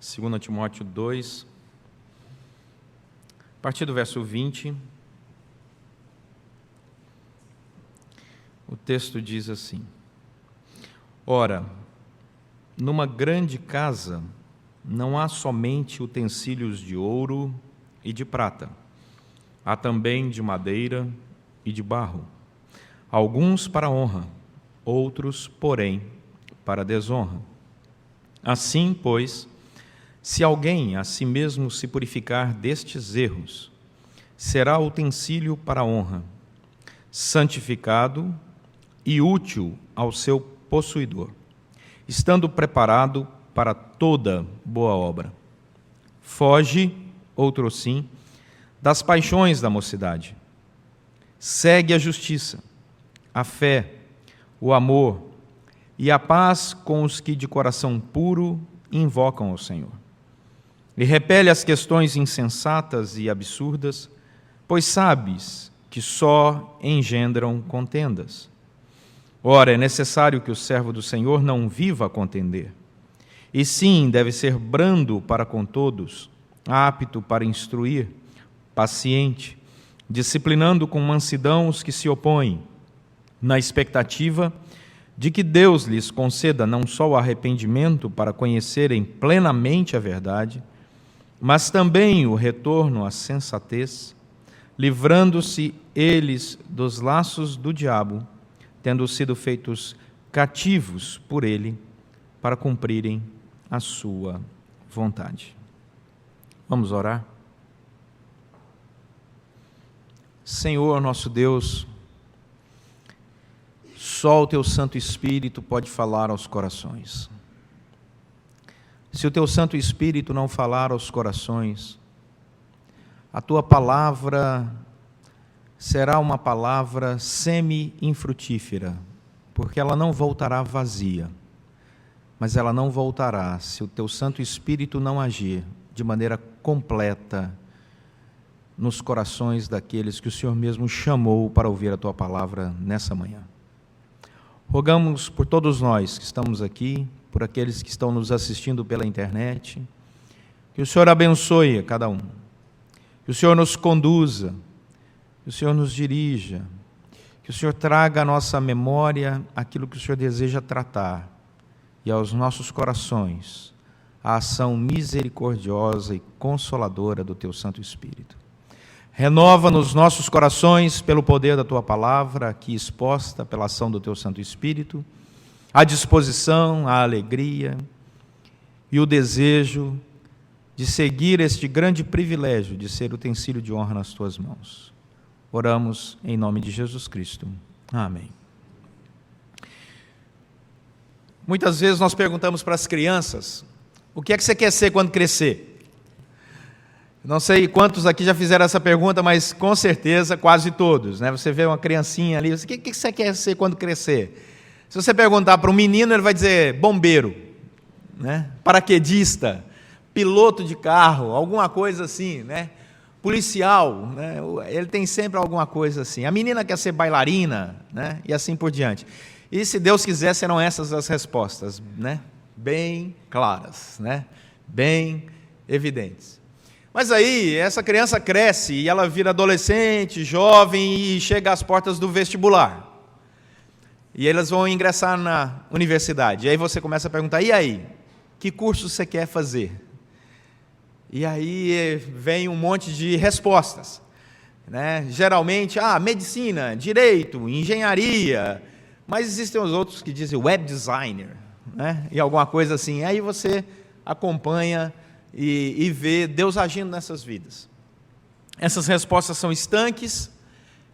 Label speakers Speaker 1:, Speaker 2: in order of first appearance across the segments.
Speaker 1: 2 Timóteo 2, a partir do verso 20, o texto diz assim: Ora, numa grande casa não há somente utensílios de ouro e de prata, há também de madeira e de barro, alguns para honra, outros, porém, para desonra. Assim, pois, se alguém a si mesmo se purificar destes erros, será utensílio para honra, santificado e útil ao seu possuidor, estando preparado para toda boa obra. Foge, outrossim, das paixões da mocidade. Segue a justiça, a fé, o amor e a paz com os que de coração puro invocam ao Senhor. E repele as questões insensatas e absurdas, pois sabes que só engendram contendas. Ora, é necessário que o servo do Senhor não viva a contender, e sim deve ser brando para com todos, apto para instruir, paciente, disciplinando com mansidão os que se opõem, na expectativa de que Deus lhes conceda não só o arrependimento para conhecerem plenamente a verdade, mas também o retorno à sensatez, livrando-se eles dos laços do diabo, tendo sido feitos cativos por ele para cumprirem a sua vontade. Vamos orar? Senhor, nosso Deus, só o Teu Santo Espírito pode falar aos corações. Se o Teu Santo Espírito não falar aos corações, a Tua palavra será uma palavra semi-infrutífera, porque ela não voltará vazia, mas ela não voltará se o Teu Santo Espírito não agir de maneira completa nos corações daqueles que o Senhor mesmo chamou para ouvir a Tua palavra nessa manhã. Rogamos por todos nós que estamos aqui, por aqueles que estão nos assistindo pela internet, que o Senhor abençoe a cada um, que o Senhor nos conduza, que o Senhor nos dirija, que o Senhor traga à nossa memória aquilo que o Senhor deseja tratar e aos nossos corações a ação misericordiosa e consoladora do Teu Santo Espírito. Renova nos nossos corações, pelo poder da Tua palavra, aqui exposta pela ação do Teu Santo Espírito, a disposição, a alegria e o desejo de seguir este grande privilégio de ser utensílio de honra nas Tuas mãos. Oramos em nome de Jesus Cristo. Amém. Muitas vezes nós perguntamos para as crianças: o que é que você quer ser quando crescer? Não sei quantos aqui já fizeram essa pergunta, mas com certeza quase todos, né? Você vê uma criancinha ali, o que você quer ser quando crescer? Se você perguntar para um menino, ele vai dizer bombeiro, né? Paraquedista, piloto de carro, alguma coisa assim, né? Policial, né? Ele tem sempre alguma coisa assim. A menina quer ser bailarina, né? E assim por diante. E se Deus quiser, serão essas as respostas, né? Bem claras, né? Bem evidentes. Mas aí, essa criança cresce e ela vira adolescente, jovem e chega às portas do vestibular. E elas vão ingressar na universidade. E aí você começa a perguntar: e aí? Que curso você quer fazer? E aí vem um monte de respostas, né? Geralmente, medicina, direito, engenharia, mas existem os outros que dizem web designer, né? E alguma coisa assim. Aí você acompanha e vê Deus agindo nessas vidas. Essas respostas são estanques,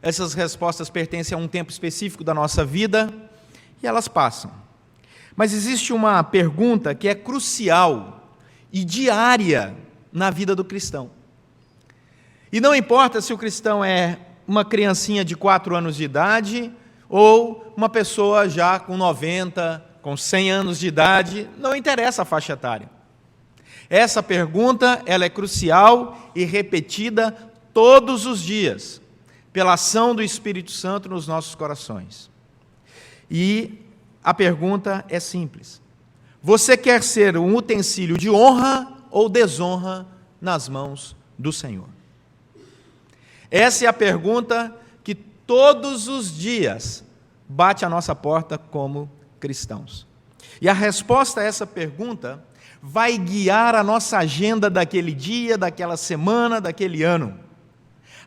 Speaker 1: essas respostas pertencem a um tempo específico da nossa vida e elas passam. Mas existe uma pergunta que é crucial e diária na vida do cristão. E não importa se o cristão é uma criancinha de 4 anos de idade ou uma pessoa já com 90, com 100 anos de idade, não interessa a faixa etária. Essa pergunta, ela é crucial e repetida todos os dias, pela ação do Espírito Santo nos nossos corações. E a pergunta é simples: você quer ser um utensílio de honra ou desonra nas mãos do Senhor? Essa é a pergunta que todos os dias bate à nossa porta como cristãos. E a resposta a essa pergunta vai guiar a nossa agenda daquele dia, daquela semana, daquele ano.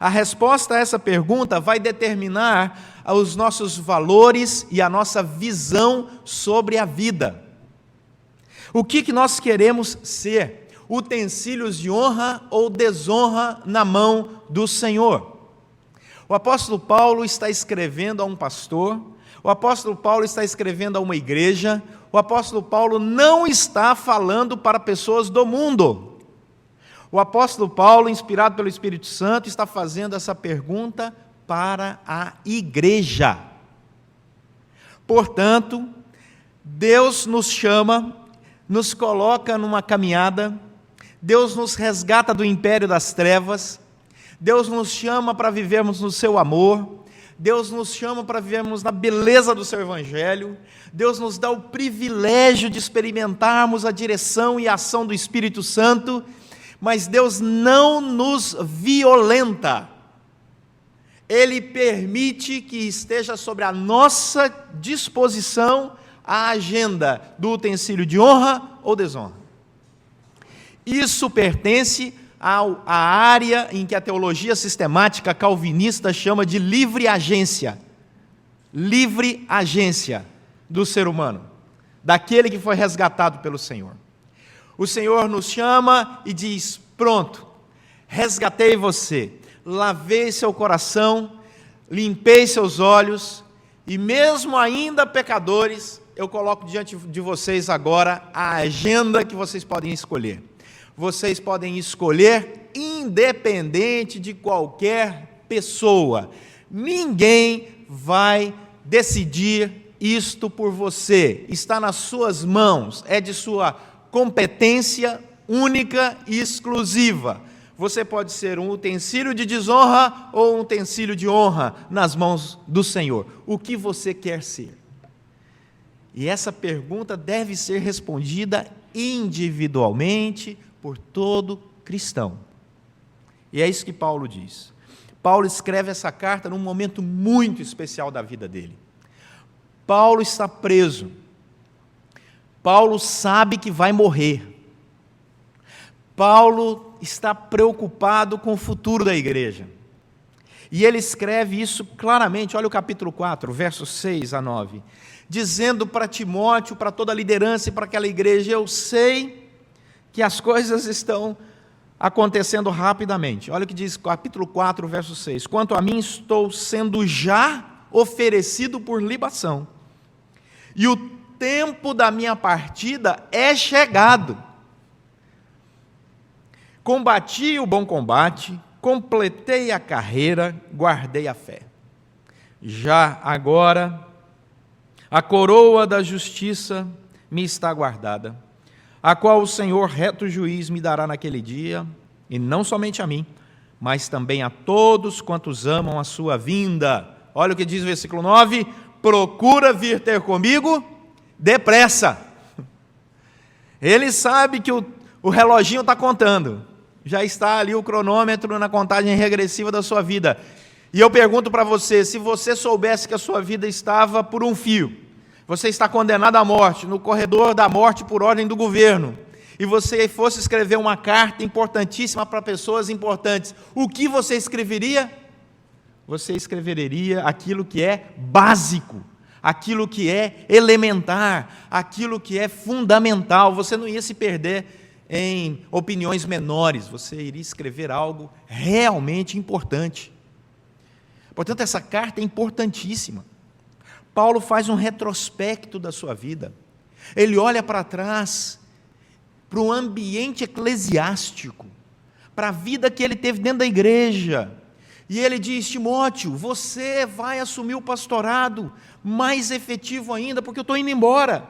Speaker 1: A resposta a essa pergunta vai determinar os nossos valores e a nossa visão sobre a vida. O que nós queremos ser? Utensílios de honra ou desonra na mão do Senhor? O apóstolo Paulo está escrevendo a um pastor, o apóstolo Paulo está escrevendo a uma igreja, o apóstolo Paulo não está falando para pessoas do mundo. O apóstolo Paulo, inspirado pelo Espírito Santo, está fazendo essa pergunta para a igreja. Portanto, Deus nos chama, nos coloca numa caminhada, Deus nos resgata do império das trevas, Deus nos chama para vivermos no seu amor, Deus nos chama para vivermos na beleza do seu evangelho, Deus nos dá o privilégio de experimentarmos a direção e a ação do Espírito Santo, mas Deus não nos violenta. Ele permite que esteja sobre a nossa disposição a agenda do utensílio de honra ou desonra. Isso pertence à área em que a teologia sistemática calvinista chama de livre agência do ser humano, daquele que foi resgatado pelo Senhor. O Senhor nos chama e diz: pronto, resgatei você, lavei seu coração, limpei seus olhos, e mesmo ainda pecadores, eu coloco diante de vocês agora a agenda que vocês podem escolher. Vocês podem escolher independente de qualquer pessoa. Ninguém vai decidir isto por você. Está nas suas mãos, é de sua competência única e exclusiva. Você pode ser um utensílio de desonra ou um utensílio de honra nas mãos do Senhor. O que você quer ser? E essa pergunta deve ser respondida individualmente por todo cristão. E é isso que Paulo diz. Paulo escreve essa carta num momento muito especial da vida dele. Paulo está preso. Paulo sabe que vai morrer. Paulo está preocupado com o futuro da igreja. E ele escreve isso claramente, olha o capítulo 4, versos 6 a 9, dizendo para Timóteo, para toda a liderança e para aquela igreja: eu sei que as coisas estão acontecendo rapidamente. Olha o que diz capítulo 4, verso 6. Quanto a mim, estou sendo já oferecido por libação, e o tempo da minha partida é chegado. Combati o bom combate, completei a carreira, guardei a fé. Já agora, a coroa da justiça me está guardada, a qual o Senhor, reto juiz, me dará naquele dia, e não somente a mim, mas também a todos quantos amam a sua vinda. Olha o que diz o versículo 9: procura vir ter comigo depressa. Ele sabe que o reloginho está contando, já está ali o cronômetro na contagem regressiva da sua vida. E eu pergunto para você, se você soubesse que a sua vida estava por um fio, você está condenado à morte, no corredor da morte por ordem do governo, e você fosse escrever uma carta importantíssima para pessoas importantes, o que você escreveria? Você escreveria aquilo que é básico, aquilo que é elementar, aquilo que é fundamental. Você não ia se perder em opiniões menores, você iria escrever algo realmente importante. Portanto, essa carta é importantíssima. Paulo faz um retrospecto da sua vida. Ele olha para trás, para o ambiente eclesiástico, para a vida que ele teve dentro da igreja. E ele diz: Timóteo, você vai assumir o pastorado mais efetivo ainda, porque eu estou indo embora.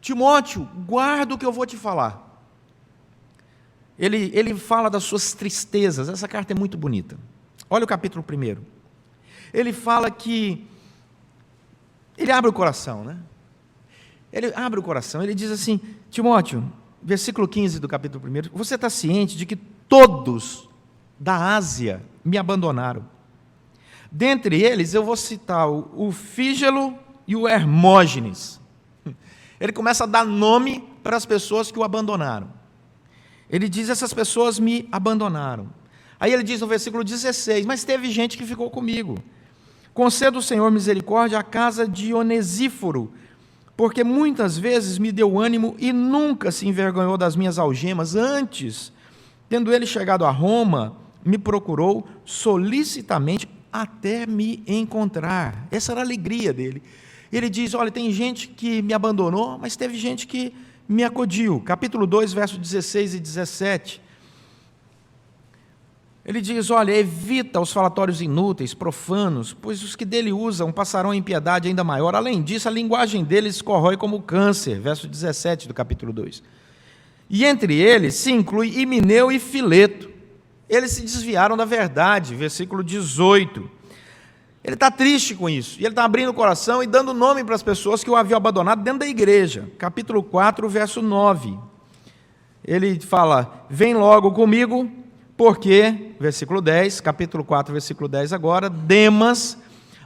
Speaker 1: Timóteo, guarda o que eu vou te falar. Ele fala das suas tristezas. Essa carta é muito bonita. Olha o capítulo 1. Ele fala que ele abre o coração, né? Ele abre o coração, ele diz assim: Timóteo, versículo 15 do capítulo 1, você está ciente de que todos da Ásia me abandonaram. Dentre eles, eu vou citar o Fígelo e o Hermógenes. Ele começa a dar nome para as pessoas que o abandonaram. Ele diz, essas pessoas me abandonaram. Aí ele diz no versículo 16, mas teve gente que ficou comigo. Conceda o Senhor misericórdia à casa de Onesíforo, porque muitas vezes me deu ânimo e nunca se envergonhou das minhas algemas. Antes, tendo ele chegado a Roma, me procurou solicitamente até me encontrar. Essa era a alegria dele. Ele diz, olha, tem gente que me abandonou, mas teve gente que me acudiu. Capítulo 2, versos 16 e 17. Ele diz, olha, evita os falatórios inúteis, profanos, pois os que dele usam passarão a impiedade ainda maior. Além disso, a linguagem deles corrói como câncer. Verso 17 do capítulo 2. E entre eles se inclui Himeneu e Fileto. Eles se desviaram da verdade. Versículo 18. Ele está triste com isso, e ele está abrindo o coração e dando nome para as pessoas que o haviam abandonado dentro da igreja. Capítulo 4, verso 9. Ele fala, vem logo comigo, porque, versículo 10, capítulo 4, versículo 10 agora, Demas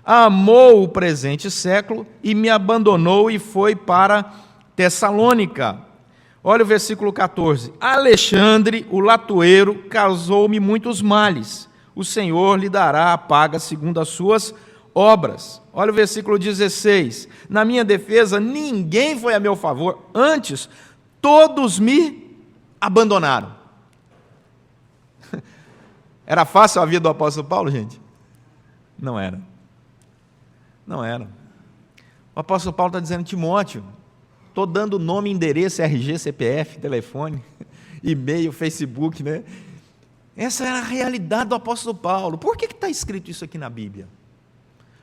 Speaker 1: amou o presente século e me abandonou e foi para Tessalônica. Olha o versículo 14. Alexandre, o latoeiro, causou-me muitos males. O Senhor lhe dará a paga segundo as suas obras. Olha o versículo 16. Na minha defesa, ninguém foi a meu favor, antes, todos me abandonaram. Era fácil a vida do apóstolo Paulo, gente? Não era. Não era. O apóstolo Paulo está dizendo, Timóteo, estou dando nome, endereço, RG, CPF, telefone, e-mail, Facebook, né? Essa era a realidade do apóstolo Paulo. Por que está escrito isso aqui na Bíblia?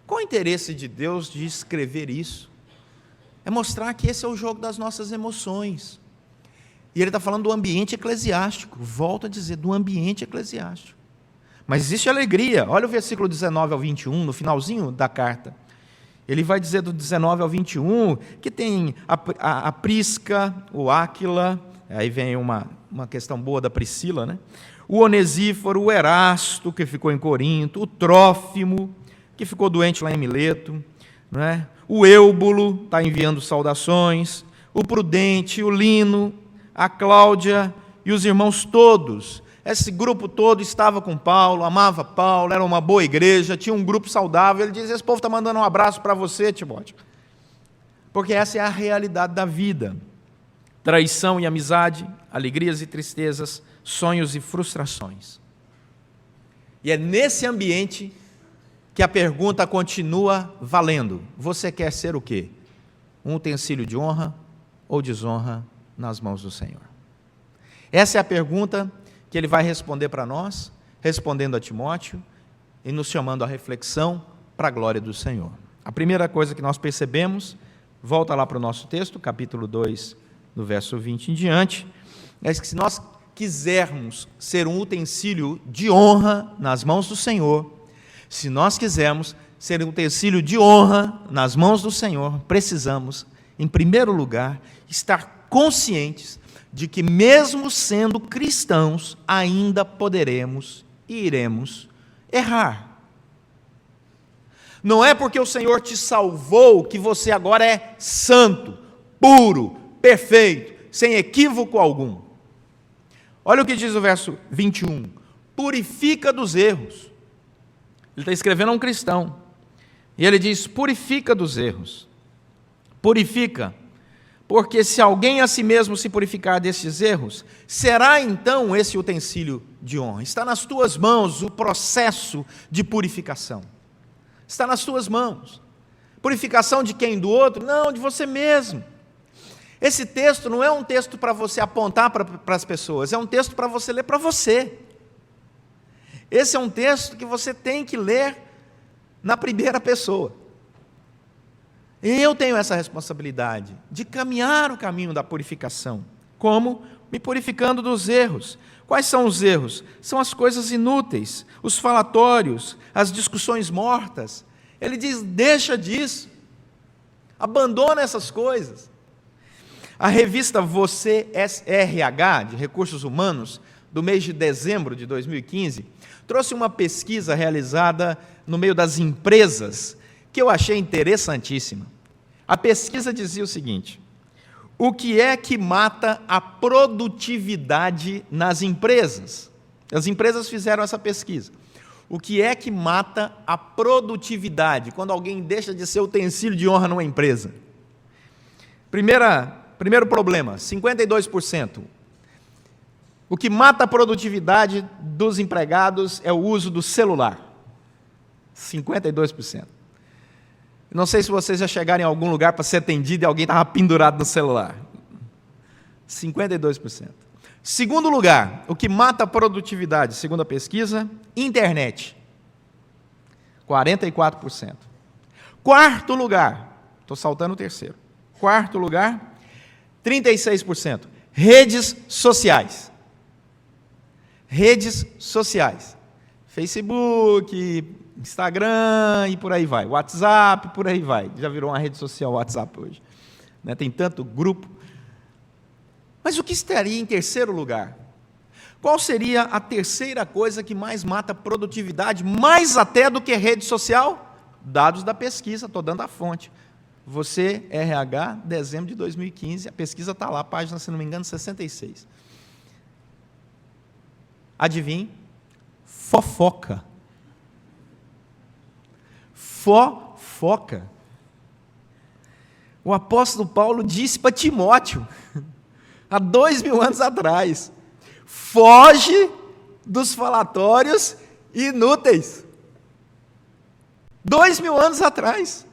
Speaker 1: Qual o interesse de Deus de escrever isso? É mostrar que esse é o jogo das nossas emoções. E ele está falando do ambiente eclesiástico. Volto a dizer, do ambiente eclesiástico. Mas existe alegria. Olha o versículo 19 ao 21, no finalzinho da carta. Ele vai dizer do 19 ao 21, que tem a Prisca, o Áquila, aí vem uma questão boa da Priscila, né? O Onesíforo, o Erasto, que ficou em Corinto, o Trófimo, que ficou doente lá em Mileto, né? O Eúbulo está enviando saudações, o Prudente, o Lino, a Cláudia e os irmãos todos. Esse grupo todo estava com Paulo, amava Paulo, era uma boa igreja, tinha um grupo saudável. Ele diz, esse povo está mandando um abraço para você, Timóteo. Porque essa é a realidade da vida. Traição e amizade, alegrias e tristezas, sonhos e frustrações. E é nesse ambiente que a pergunta continua valendo. Você quer ser o quê? Um utensílio de honra ou desonra nas mãos do Senhor? Essa é a pergunta que ele vai responder para nós, respondendo a Timóteo e nos chamando à reflexão para a glória do Senhor. A primeira coisa que nós percebemos, volta lá para o nosso texto, capítulo 2, do verso 20 em diante, é que se nós quisermos ser um utensílio de honra nas mãos do Senhor, se nós quisermos ser um utensílio de honra nas mãos do Senhor, precisamos, em primeiro lugar, estar conscientes de que, mesmo sendo cristãos, ainda poderemos e iremos errar. Não é porque o Senhor te salvou que você agora é santo, puro, perfeito, sem equívoco algum. Olha o que diz o verso 21. Purifica dos erros. Ele está escrevendo a um cristão. E ele diz, purifica dos erros. Purifica. Porque se alguém a si mesmo se purificar destes erros, será então esse utensílio de honra. Está nas tuas mãos o processo de purificação. Está nas tuas mãos. Purificação de quem? Do outro? Não, de você mesmo. Esse texto não é um texto para você apontar para as pessoas, é um texto para você ler para você. Esse é um texto que você tem que ler na primeira pessoa. Eu tenho essa responsabilidade de caminhar o caminho da purificação. Como? Me purificando dos erros. Quais são os erros? São as coisas inúteis, os falatórios, as discussões mortas. Ele diz, deixa disso, abandona essas coisas. A revista Você RH, de Recursos Humanos, do mês de dezembro de 2015, trouxe uma pesquisa realizada no meio das empresas, que eu achei interessantíssima. A pesquisa dizia o seguinte: o que é que mata a produtividade nas empresas? As empresas fizeram essa pesquisa. O que é que mata a produtividade, quando alguém deixa de ser utensílio de honra numa empresa? Primeiro problema, 52%. O que mata a produtividade dos empregados é o uso do celular. 52%. Não sei se vocês já chegaram em algum lugar para ser atendido e alguém estava pendurado no celular. 52%. Segundo lugar, o que mata a produtividade, segundo a pesquisa, internet. 44%. Quarto lugar, estou saltando o terceiro. Quarto lugar, 36%. Redes sociais. Redes sociais. Facebook, Instagram e por aí vai. WhatsApp, por aí vai. Já virou uma rede social o WhatsApp hoje. Né? Tem tanto grupo. Mas o que estaria em terceiro lugar? Qual seria a terceira coisa que mais mata a produtividade, mais até do que rede social? Dados da pesquisa, estou dando a fonte. Você, RH, dezembro de 2015, a pesquisa está lá, página, se não me engano, 66. Adivinhe? Fofoca. Fofoca. O apóstolo Paulo disse para Timóteo, há 2000 anos atrás, foge dos falatórios inúteis. 2000 anos atrás.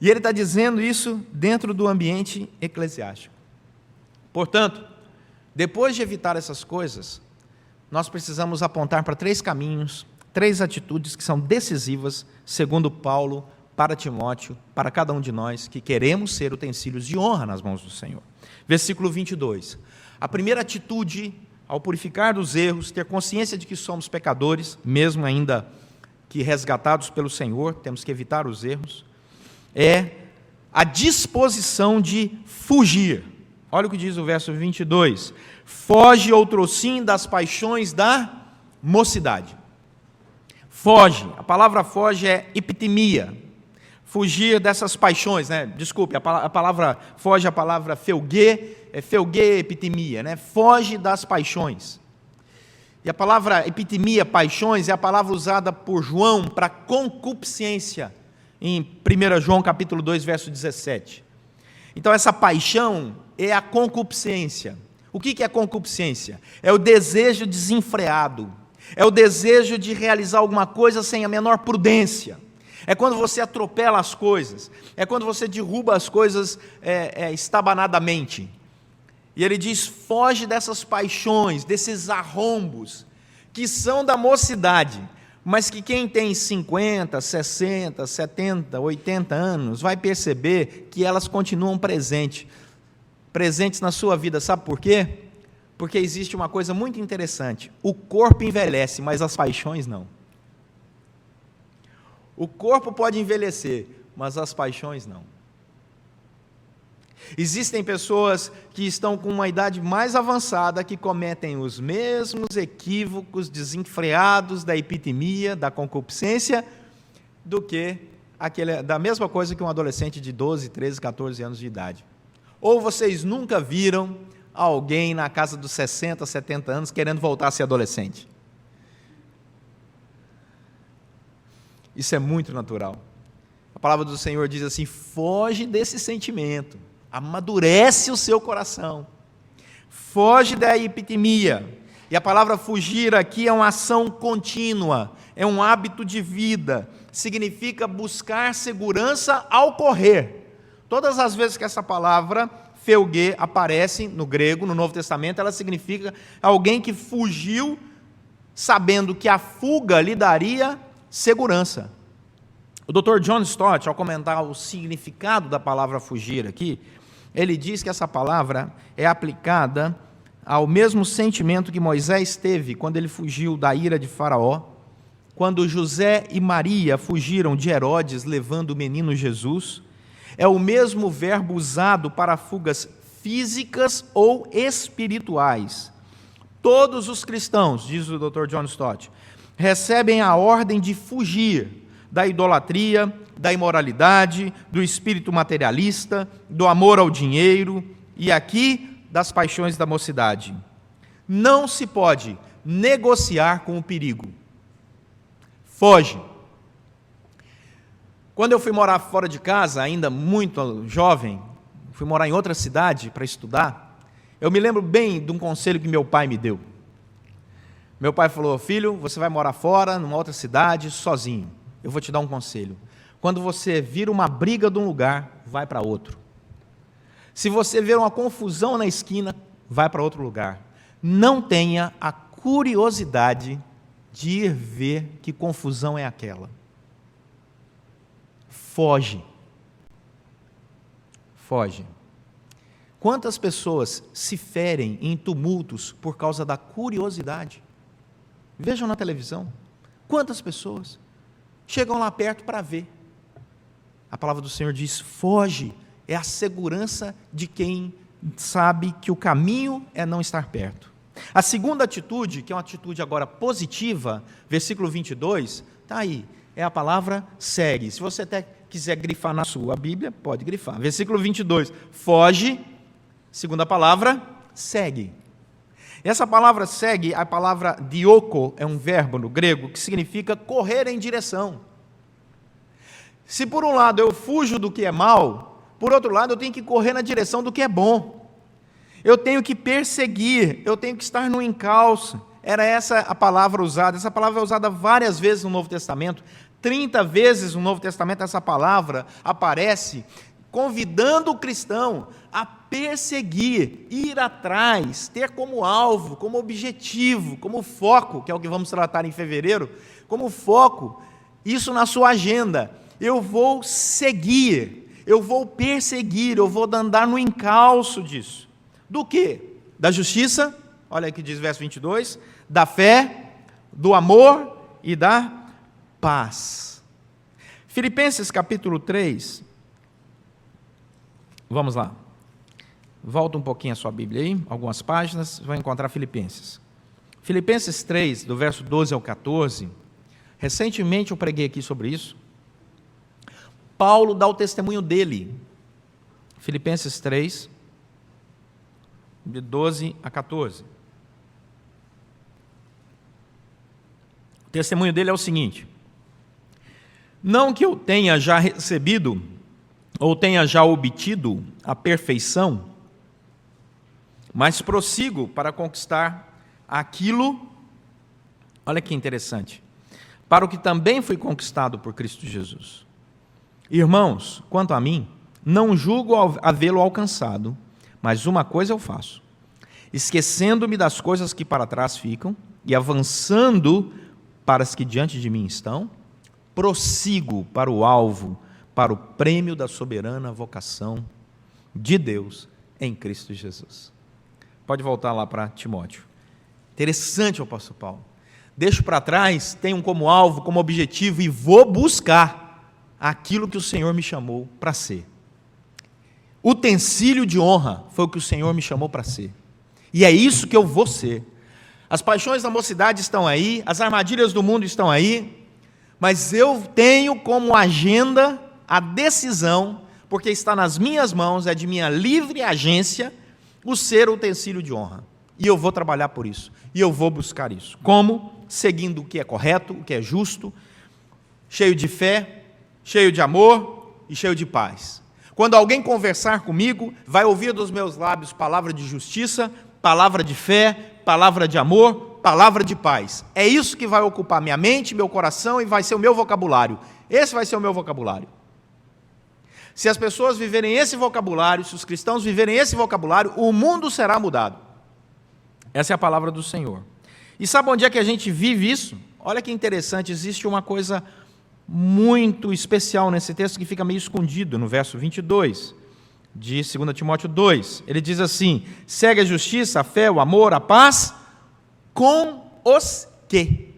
Speaker 1: E ele está dizendo isso dentro do ambiente eclesiástico. Portanto, depois de evitar essas coisas, nós precisamos apontar para 3 caminhos, 3 atitudes que são decisivas, segundo Paulo, para Timóteo, para cada um de nós que queremos ser utensílios de honra nas mãos do Senhor. Versículo 22. A primeira atitude, ao purificar dos erros, ter consciência de que somos pecadores, mesmo ainda que resgatados pelo Senhor, temos que evitar os erros, é a disposição de fugir. Olha o que diz o verso 22. Foge outrossim das paixões da mocidade. Foge, a palavra foge é epitimia. Fugir dessas paixões, né? Desculpe, a palavra foge, a palavra felguê, é felguê, epitimia, né? Foge das paixões. E a palavra epitimia, paixões, é a palavra usada por João para concupiscência, em 1 João capítulo 2, verso 17. Então essa paixão é a concupiscência. O que é concupiscência? É o desejo desenfreado, é o desejo de realizar alguma coisa sem a menor prudência, é quando você atropela as coisas, é quando você derruba as coisas estabanadamente. E ele diz, foge dessas paixões, desses arrombos, que são da mocidade, mas que quem tem 50, 60, 70, 80 anos, vai perceber que elas continuam presentes na sua vida. Sabe por quê? Porque existe uma coisa muito interessante. O corpo envelhece, mas as paixões não. O corpo pode envelhecer, mas as paixões não. Existem pessoas que estão com uma idade mais avançada que cometem os mesmos equívocos desenfreados da epitimia, da concupiscência, do que da mesma coisa que um adolescente de 12, 13, 14 anos de idade. Ou vocês nunca viram alguém na casa dos 60, 70 anos querendo voltar a ser adolescente? Isso é muito natural. A palavra do Senhor diz assim, foge desse sentimento, amadurece o seu coração, foge da epitimia. E a palavra fugir aqui é uma ação contínua, é um hábito de vida, significa buscar segurança ao correr. Todas as vezes que essa palavra felguê aparece no grego, no Novo Testamento, ela significa alguém que fugiu sabendo que a fuga lhe daria segurança. O Dr. John Stott, ao comentar o significado da palavra fugir aqui, ele diz que essa palavra é aplicada ao mesmo sentimento que Moisés teve quando ele fugiu da ira de Faraó, quando José e Maria fugiram de Herodes levando o menino Jesus. é o mesmo verbo usado para fugas físicas ou espirituais. Todos os cristãos, diz o Dr. John Stott, recebem a ordem de fugir da idolatria, da imoralidade, do espírito materialista, do amor ao dinheiro e aqui das paixões da mocidade. Não se pode negociar com o perigo. Foge. Quando eu fui morar fora de casa, ainda muito jovem, fui morar em outra cidade para estudar, eu me lembro bem de um conselho que meu pai me deu. Meu pai falou: filho, você vai morar fora, numa outra cidade, sozinho. Eu vou te dar um conselho. Quando você vira uma briga de um lugar, vai para outro. Se você ver uma confusão na esquina, vai para outro lugar. Não tenha a curiosidade de ir ver que confusão é aquela. Foge. Foge. Quantas pessoas se ferem em tumultos por causa da curiosidade? Vejam na televisão. Quantas pessoas chegam lá perto para ver? A palavra do Senhor diz: foge. É a segurança de quem sabe que o caminho é não estar perto. A segunda atitude, que é uma atitude agora positiva, versículo 22, está aí, é a palavra segue. Se você até quiser grifar na sua Bíblia, pode grifar. Versículo 22, foge, segunda palavra, segue. Essa palavra segue, a palavra dioko, é um verbo no grego, que significa correr em direção. Se por um lado eu fujo do que é mal, por outro lado eu tenho que correr na direção do que é bom. Eu tenho que perseguir, eu tenho que estar no encalço. Era essa a palavra usada. Essa palavra é usada várias vezes no Novo Testamento. 30 vezes no Novo Testamento essa palavra aparece convidando o cristão a perseguir, ir atrás, ter como alvo, como objetivo, como foco, que é o que vamos tratar em fevereiro, como foco, isso na sua agenda. Eu vou seguir, eu vou perseguir, eu vou andar no encalço disso. Do quê? Da justiça, olha aqui diz verso 22, da fé, do amor e da paz. Filipenses capítulo 3, vamos lá, volta um pouquinho a sua Bíblia aí, algumas páginas, você vai encontrar Filipenses. Filipenses 3, do verso 12 ao 14, recentemente eu preguei aqui sobre isso. Paulo dá o testemunho dele, Filipenses 3, de 12 a 14. O testemunho dele é o seguinte: não que eu tenha já recebido, ou tenha já obtido a perfeição, mas prossigo para conquistar aquilo, olha que interessante, para o que também fui conquistado por Cristo Jesus. Irmãos, quanto a mim, não julgo havê-lo alcançado, mas uma coisa eu faço, esquecendo-me das coisas que para trás ficam e avançando para as que diante de mim estão, prossigo para o alvo, para o prêmio da soberana vocação de Deus em Cristo Jesus. Pode voltar lá para Timóteo. Interessante o apóstolo Paulo. Deixo para trás, tenho como alvo, como objetivo e vou buscar aquilo que o Senhor me chamou para ser. Utensílio de honra foi o que o Senhor me chamou para ser. E é isso que eu vou ser. As paixões da mocidade estão aí, as armadilhas do mundo estão aí, mas eu tenho como agenda a decisão, porque está nas minhas mãos, é de minha livre agência, o ser utensílio de honra. E eu vou trabalhar por isso. E eu vou buscar isso. Como? Seguindo o que é correto, o que é justo, cheio de fé, cheio de amor e cheio de paz. Quando alguém conversar comigo, vai ouvir dos meus lábios palavra de justiça, palavra de fé, palavra de amor, palavra de paz. É isso que vai ocupar minha mente, meu coração e vai ser o meu vocabulário. Esse vai ser o meu vocabulário. Se as pessoas viverem esse vocabulário, se os cristãos viverem esse vocabulário, o mundo será mudado. Essa é a palavra do Senhor. E sabe onde é que a gente vive isso? Olha que interessante, existe uma coisa muito especial nesse texto que fica meio escondido no verso 22 de 2 Timóteo 2. Ele diz assim: segue a justiça, a fé, o amor, a paz com os que?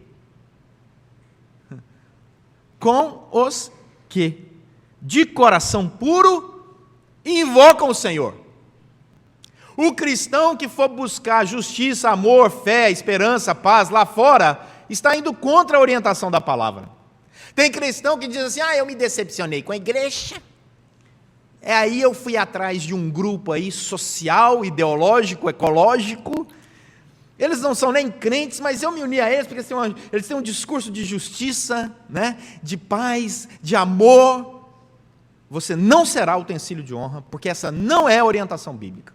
Speaker 1: Com os que? de coração puro, invocam o Senhor. O cristão que for buscar justiça, amor, fé, esperança, paz lá fora, está indo contra a orientação da palavra. Tem cristão que diz assim, eu me decepcionei com a igreja, aí eu fui atrás de um grupo aí social, ideológico, ecológico, eles não são nem crentes, mas eu me uni a eles, porque eles têm um discurso de justiça, né, de paz, de amor. Você não será utensílio de honra, porque essa não é a orientação bíblica.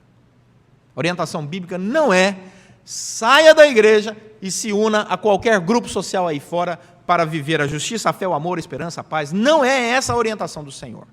Speaker 1: A orientação bíblica não é saia da igreja e se una a qualquer grupo social aí fora para viver a justiça, a fé, o amor, a esperança, a paz. Não é essa a orientação do Senhor.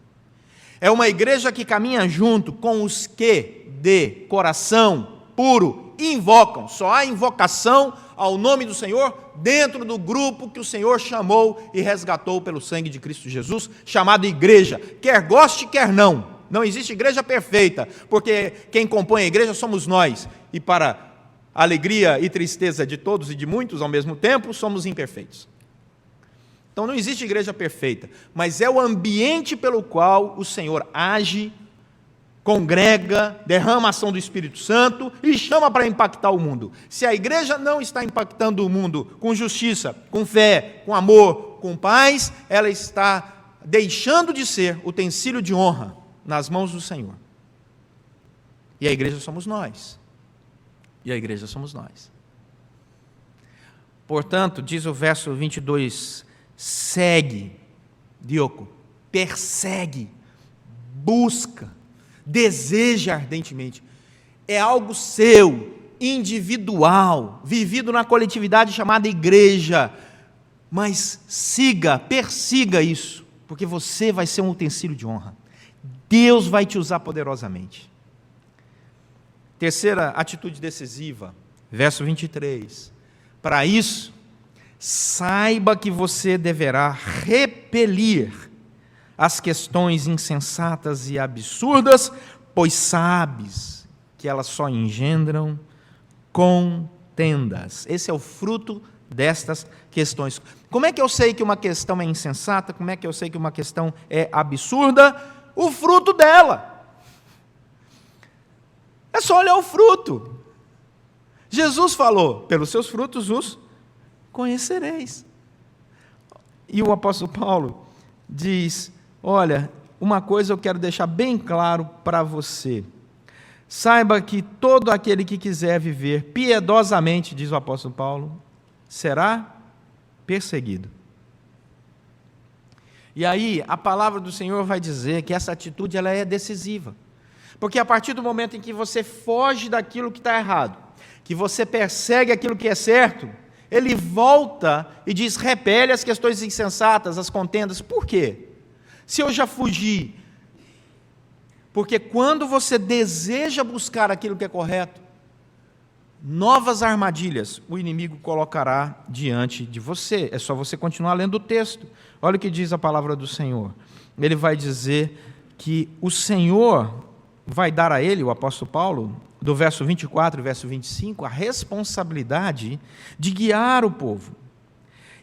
Speaker 1: É uma igreja que caminha junto com os que, de coração puro, invocam. Só há invocação ao nome do Senhor dentro do grupo que o Senhor chamou e resgatou pelo sangue de Cristo Jesus, chamado igreja. Quer goste, quer não. Não existe igreja perfeita, porque quem compõe a igreja somos nós. E para a alegria e tristeza de todos e de muitos ao mesmo tempo, somos imperfeitos. Então não existe igreja perfeita, mas é o ambiente pelo qual o Senhor age, congrega, derrama a ação do Espírito Santo e chama para impactar o mundo. Se a igreja não está impactando o mundo com justiça, com fé, com amor, com paz, ela está deixando de ser utensílio de honra nas mãos do Senhor. E a igreja somos nós. E a igreja somos nós. Portanto, diz o verso 22, segue, Dioco, persegue, busca, deseja ardentemente. É algo seu, individual, vivido na coletividade chamada igreja. Mas siga, persiga isso, porque você vai ser um utensílio de honra. Deus vai te usar poderosamente. Terceira atitude decisiva, verso 23. Para isso, saiba que você deverá repelir as questões insensatas e absurdas, pois sabes que elas só engendram contendas. Esse é o fruto destas questões. Como é que eu sei que uma questão é insensata? Como é que eu sei que uma questão é absurda? O fruto dela. É só olhar o fruto. Jesus falou, pelos seus frutos os conhecereis. E o apóstolo Paulo diz, olha, uma coisa eu quero deixar bem claro para você. Saiba que todo aquele que quiser viver piedosamente, diz o apóstolo Paulo, será perseguido. E aí, a palavra do Senhor vai dizer que essa atitude ela é decisiva. Porque a partir do momento em que você foge daquilo que está errado, que você persegue aquilo que é certo, ele volta e diz, repele as questões insensatas, as contendas. Por quê? Se eu já fugi. Porque quando você deseja buscar aquilo que é correto, novas armadilhas o inimigo colocará diante de você. É só você continuar lendo o texto. Olha o que diz a palavra do Senhor. Ele vai dizer que o Senhor vai dar a ele, o apóstolo Paulo, do verso 24 e verso 25, a responsabilidade de guiar o povo.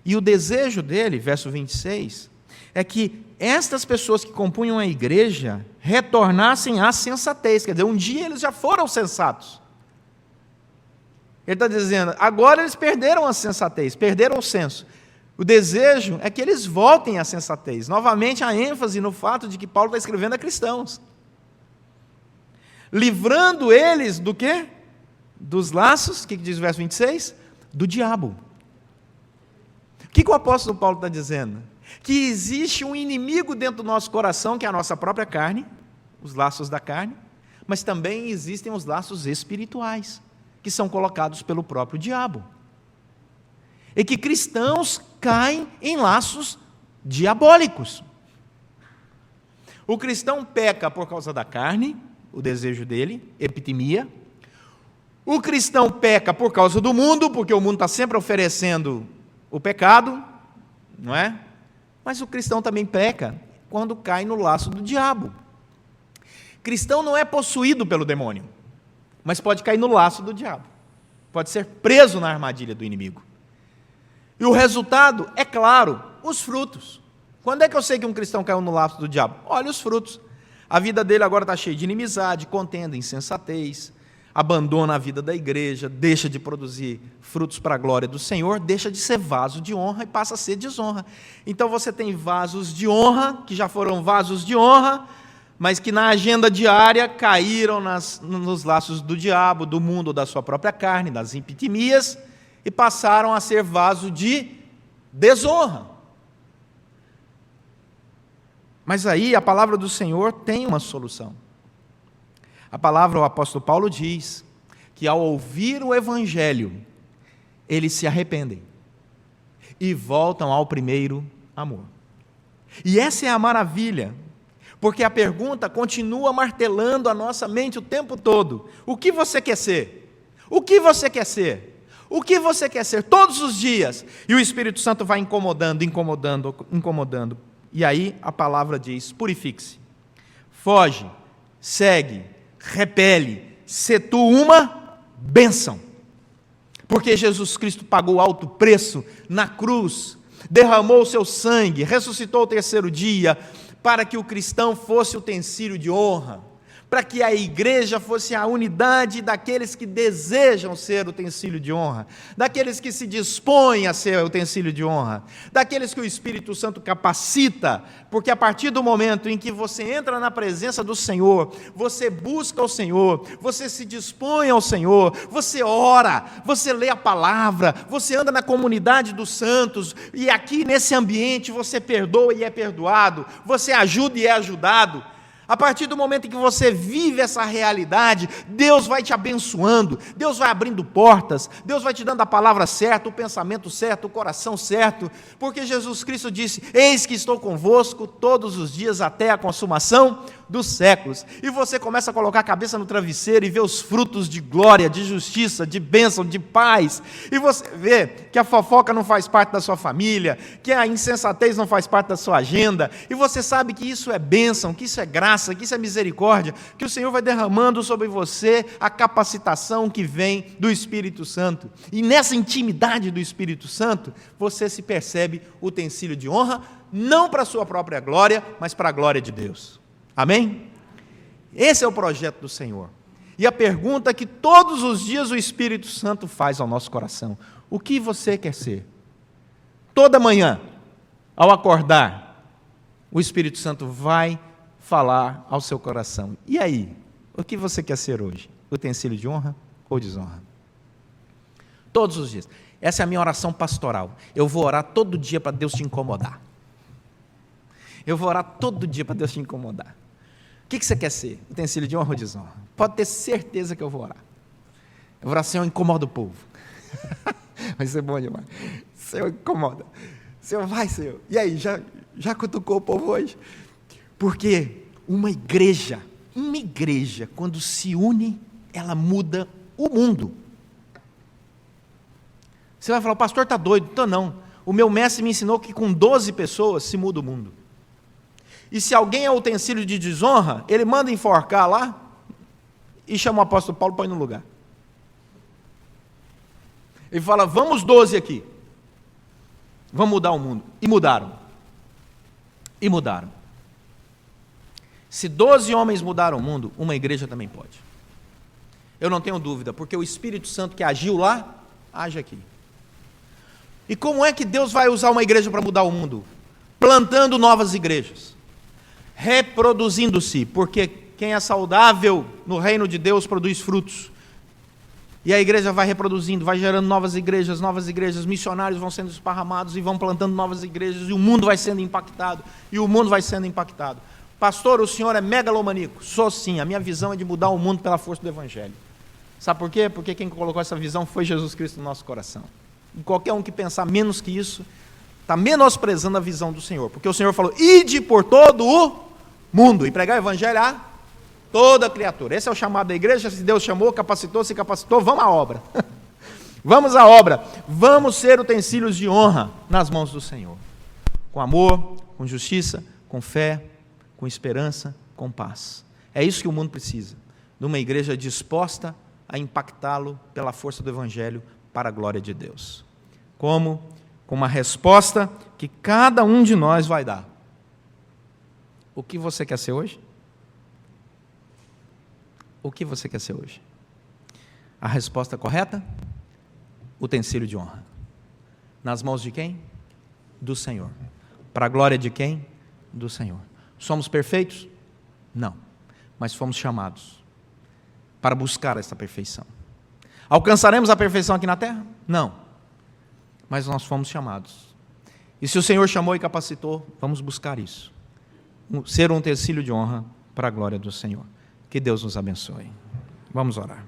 Speaker 1: E o desejo dele, verso 26, é que estas pessoas que compunham a igreja retornassem à sensatez. Quer dizer, um dia eles já foram sensatos. Ele está dizendo, agora eles perderam a sensatez, perderam o senso. O desejo é que eles voltem à sensatez. Novamente, a ênfase no fato de que Paulo está escrevendo a cristãos. Livrando eles do quê? Dos laços, o que diz o verso 26? Do diabo. O que o apóstolo Paulo está dizendo? Que existe um inimigo dentro do nosso coração, que é a nossa própria carne, os laços da carne, mas também existem os laços espirituais, que são colocados pelo próprio diabo. E que cristãos caem em laços diabólicos. O cristão peca por causa da carne, o desejo dele, epitimia. O cristão peca por causa do mundo, porque o mundo está sempre oferecendo o pecado, não é? Mas o cristão também peca quando cai no laço do diabo. Cristão não é possuído pelo demônio, mas pode cair no laço do diabo. Pode ser preso na armadilha do inimigo. E o resultado, é claro, os frutos. Quando é que eu sei que um cristão caiu no laço do diabo? Olha os frutos. A vida dele agora está cheia de inimizade, contenda, insensatez, abandona a vida da igreja, deixa de produzir frutos para a glória do Senhor, deixa de ser vaso de honra e passa a ser desonra. Então você tem vasos de honra, que já foram vasos de honra, mas que na agenda diária caíram nos laços do diabo, do mundo, da sua própria carne, das epitemias, e passaram a ser vaso de desonra. Mas aí a palavra do Senhor tem uma solução. A palavra, o apóstolo Paulo diz que ao ouvir o evangelho, eles se arrependem e voltam ao primeiro amor. E essa é a maravilha, porque a pergunta continua martelando a nossa mente o tempo todo. O que você quer ser? O que você quer ser? O que você quer ser? Todos os dias. E o Espírito Santo vai incomodando, incomodando, incomodando. E aí a palavra diz: purifique-se, foge, segue, repele, se tu uma bênção. Porque Jesus Cristo pagou alto preço na cruz, derramou o seu sangue, ressuscitou ao terceiro dia, para que o cristão fosse utensílio de honra, para que a igreja fosse a unidade daqueles que desejam ser utensílio de honra, daqueles que se dispõem a ser utensílio de honra, daqueles que o Espírito Santo capacita, porque a partir do momento em que você entra na presença do Senhor, você busca o Senhor, você se dispõe ao Senhor, você ora, você lê a palavra, você anda na comunidade dos santos, e aqui nesse ambiente você perdoa e é perdoado, você ajuda e é ajudado. A partir do momento em que você vive essa realidade, Deus vai te abençoando, Deus vai abrindo portas, Deus vai te dando a palavra certa, o pensamento certo, o coração certo, porque Jesus Cristo disse: eis que estou convosco todos os dias até a consumação dos séculos. E você começa a colocar a cabeça no travesseiro e vê os frutos de glória, de justiça, de bênção, de paz, e você vê que a fofoca não faz parte da sua família, que a insensatez não faz parte da sua agenda, e você sabe que isso é bênção, que isso é graça, que isso é misericórdia, que o Senhor vai derramando sobre você a capacitação que vem do Espírito Santo, e nessa intimidade do Espírito Santo, você se percebe utensílio de honra, não para a sua própria glória, mas para a glória de Deus. Amém? Esse é o projeto do Senhor. E a pergunta que todos os dias o Espírito Santo faz ao nosso coração: o que você quer ser? Toda manhã, ao acordar, o Espírito Santo vai falar ao seu coração: e aí, o que você quer ser hoje? Utensílio de honra ou desonra? Todos os dias. Essa é a minha oração pastoral. Eu vou orar todo dia para Deus te incomodar. Eu vou orar todo dia para Deus te incomodar. O que você quer ser? Utensílio de honra ou desonra? Pode ter certeza que eu vou orar. Eu vou orar: Senhor, incomoda o povo. Vai ser bom demais. Senhor, incomoda. Senhor, vai, Senhor. E aí, já cutucou o povo hoje? Porque uma igreja, quando se une, ela muda o mundo. Você vai falar: o pastor está doido. Então não. O meu mestre me ensinou que com 12 pessoas se muda o mundo. E se alguém é utensílio de desonra, ele manda enforcar lá e chama o apóstolo Paulo para ir no lugar. Ele fala: vamos 12 aqui. Vamos mudar o mundo. E mudaram. E mudaram. Se 12 homens mudaram o mundo, uma igreja também pode. Eu não tenho dúvida, porque o Espírito Santo que agiu lá, age aqui. E como é que Deus vai usar uma igreja para mudar o mundo? Plantando novas igrejas. Reproduzindo-se, porque quem é saudável no reino de Deus produz frutos. E a igreja vai reproduzindo, vai gerando novas igrejas, missionários vão sendo esparramados e vão plantando novas igrejas, e o mundo vai sendo impactado, Pastor, o senhor é megalomaníaco? Sou sim, a minha visão é de mudar o mundo pela força do Evangelho. Sabe por quê? Porque quem colocou essa visão foi Jesus Cristo no nosso coração. E qualquer um que pensar menos que isso, está menosprezando a visão do Senhor, porque o Senhor falou: ide por todo o mundo, e pregar o Evangelho a toda criatura. Esse é o chamado da igreja. Se Deus chamou, capacitou, se capacitou, vamos à obra. Vamos à obra, vamos ser utensílios de honra nas mãos do Senhor, com amor, com justiça, com fé, com esperança, com paz. É isso que o mundo precisa, de uma igreja disposta a impactá-lo pela força do Evangelho para a glória de Deus. Como? Com uma resposta que cada um de nós vai dar. O que você quer ser hoje? O que você quer ser hoje? A resposta correta? Utensílio de honra. Nas mãos de quem? Do Senhor. Para a glória de quem? Do Senhor. Somos perfeitos? Não. Mas fomos chamados para buscar essa perfeição. Alcançaremos a perfeição aqui na terra? Não. Mas nós fomos chamados. E se o Senhor chamou e capacitou, vamos buscar isso. Ser um utensílio de honra para a glória do Senhor. Que Deus nos abençoe. Vamos orar.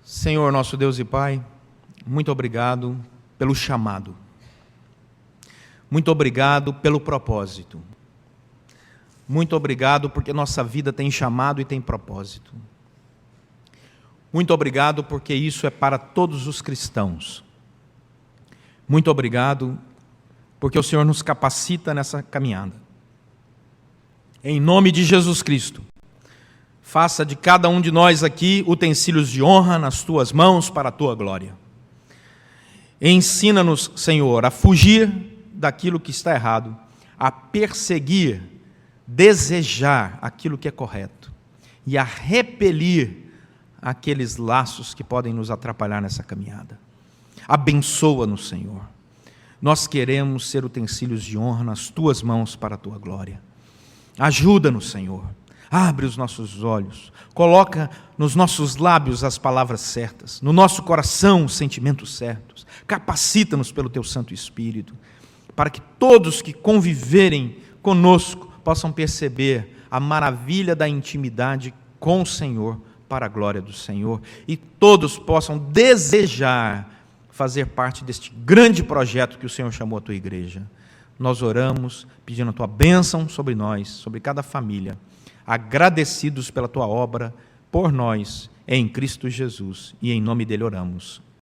Speaker 1: Senhor, nosso Deus e Pai, muito obrigado pelo chamado. Muito obrigado pelo propósito. Muito obrigado porque nossa vida tem chamado e tem propósito. Muito obrigado porque isso é para todos os cristãos. Muito obrigado porque o Senhor nos capacita nessa caminhada. Em nome de Jesus Cristo, faça de cada um de nós aqui utensílios de honra nas tuas mãos para a tua glória. Ensina-nos, Senhor, a fugir daquilo que está errado, a perseguir, desejar aquilo que é correto e a repelir aqueles laços que podem nos atrapalhar nessa caminhada. Abençoa-nos, Senhor. Nós queremos ser utensílios de honra nas tuas mãos para a tua glória. Ajuda-nos, Senhor. Abre os nossos olhos, coloca nos nossos lábios as palavras certas, no nosso coração os sentimentos certos. Capacita-nos pelo teu Santo Espírito, para que todos que conviverem conosco possam perceber a maravilha da intimidade com o Senhor, para a glória do Senhor, e todos possam desejar fazer parte deste grande projeto que o Senhor chamou a tua igreja. Nós oramos pedindo a tua bênção sobre nós, sobre cada família, agradecidos pela tua obra por nós, em Cristo Jesus, e em nome dele oramos.